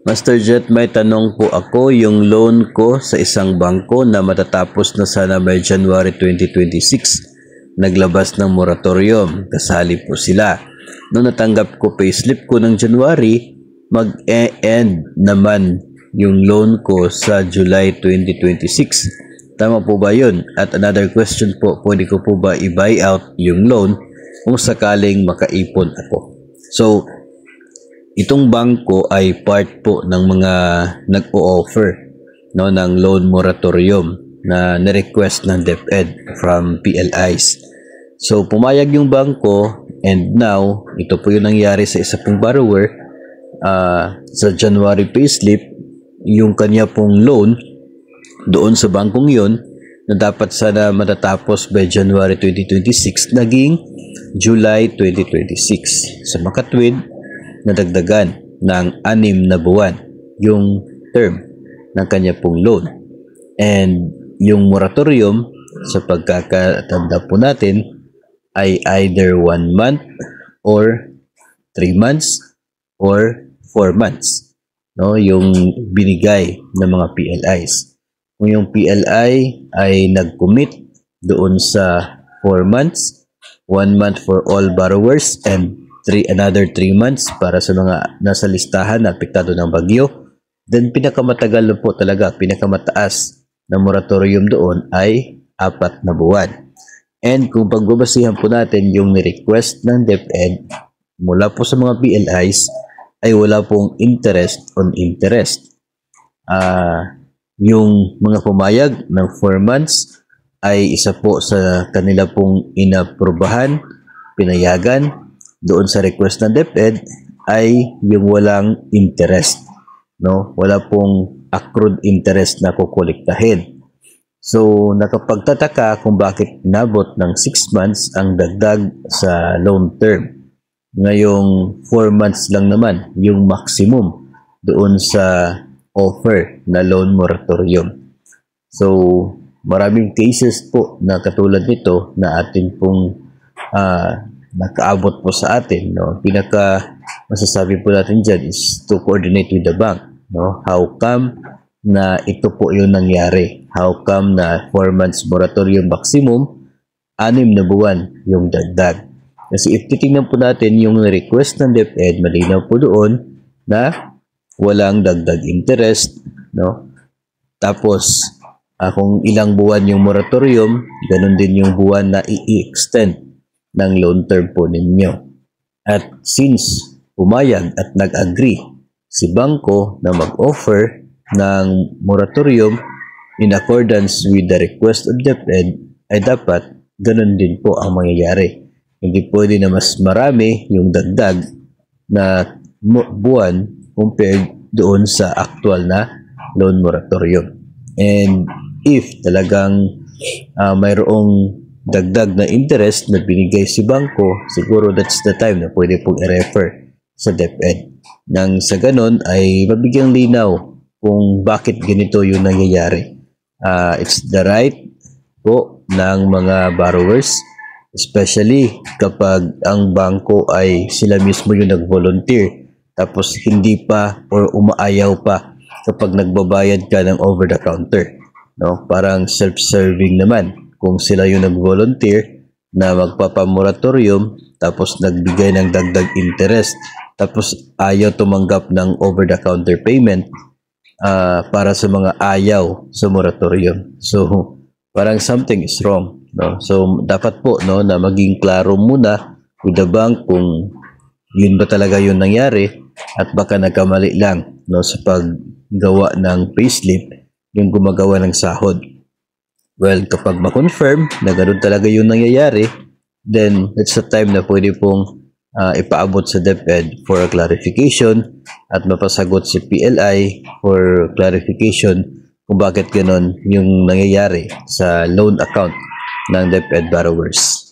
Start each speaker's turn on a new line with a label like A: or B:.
A: Master Jet, may tanong po ako. Yung loan ko sa isang bangko na matatapos na sana by January 2026, naglabas ng moratorium. Kasali po sila. Noong natanggap ko payslip ko ng January, mag-e-end naman yung loan ko sa July 2026. Tama po ba yun? At another question po, pwede ko po ba i-buy out yung loan kung sakaling makaipon ako? So, itong bangko ay part po ng mga nag-o-offer, no, ng loan moratorium na nirequest ng DepEd from PLIs. So, pumayag yung bangko, and now, ito po yung nangyari sa isa pong borrower. Sa January payslip, yung kanya pong loan doon sa bangkong yon na dapat sana matatapos by January 2026, naging July 2026. So, makatwid, nadagdagan ng 6 na buwan yung term ng kanya pong loan. And yung moratorium, sa pagkakatanda po natin, ay either 1 month or 3 months or 4 months, no, yung binigay ng mga PLIs. Kung yung PLI ay nag-commit doon sa 4 months, 1 month for all borrowers, and another 3 months para sa mga nasa listahan na apektado ng bagyo, then pinakamatagal na po talaga, pinakamataas na moratorium doon ay 4 na buwan. And kung pagbabasihan po natin yung ni-request ng DepEd mula po sa mga PLIs, ay wala pong interest on interest. Yung mga pumayag ng 4 months ay isa po sa kanila pong inaprubahan, pinayagan doon sa request ng DepEd, ay yung walang interest, no? Wala pong accrued interest na kukolektahin. So, nakapagtataka kung bakit inabot ng 6 months ang dagdag sa loan term. Ngayong 4 months lang naman yung maximum doon sa offer na loan moratorium. So, maraming cases po na katulad nito na atin pong nakaabot po sa atin, no? Pinaka masasabi po natin dyan is to coordinate with the bank, no? How come na ito po yung nangyari? How come na 4 months moratorium maximum, 6 na buwan yung dagdag? Kasi if titingnan po natin yung request ng DepEd, malinaw po doon na walang dagdag interest, no? Tapos, kung ilang buwan yung moratorium, ganun din yung buwan na i-extend ng loan term po ninyo. At since pumayag at nag-agree si bangko na mag-offer ng moratorium in accordance with the request of DepEd, ay dapat ganun din po ang mangyayari. Hindi pwede na mas marami yung dagdag na buwan compared doon sa actual na loan moratorium. And if talagang mayroong dagdag na interest na binigay si bangko, siguro that's the time na pwede pong i-refer sa DepEd. Nang sa ganon ay mabigyang linaw kung bakit ganito yung nangyayari. It's the right po ng mga borrowers, especially kapag ang bangko ay sila mismo yung nag-volunteer, tapos hindi pa or umaayaw pa kapag nagbabayad ka ng over-the-counter. No? Parang self-serving naman kung sila yung nag-volunteer na magpapamoratorium tapos nagbigay ng dagdag interest tapos ayaw tumanggap ng over-the-counter payment para sa mga ayaw sa moratorium. So, parang something is wrong. No? So, dapat po, no, na maging klaro muna with the bank kung yun ba talaga yung nangyari at baka nagkamali lang, no, sa paggawa ng payslip yung gumagawa ng sahod. Well, kapag ma-confirm na ganoon talaga yung nangyayari, then it's the time na pwede pong ipaabot sa DepEd for a clarification at mapasagot si PLI for clarification kung bakit ganon yung nangyayari sa loan account ng DepEd borrowers.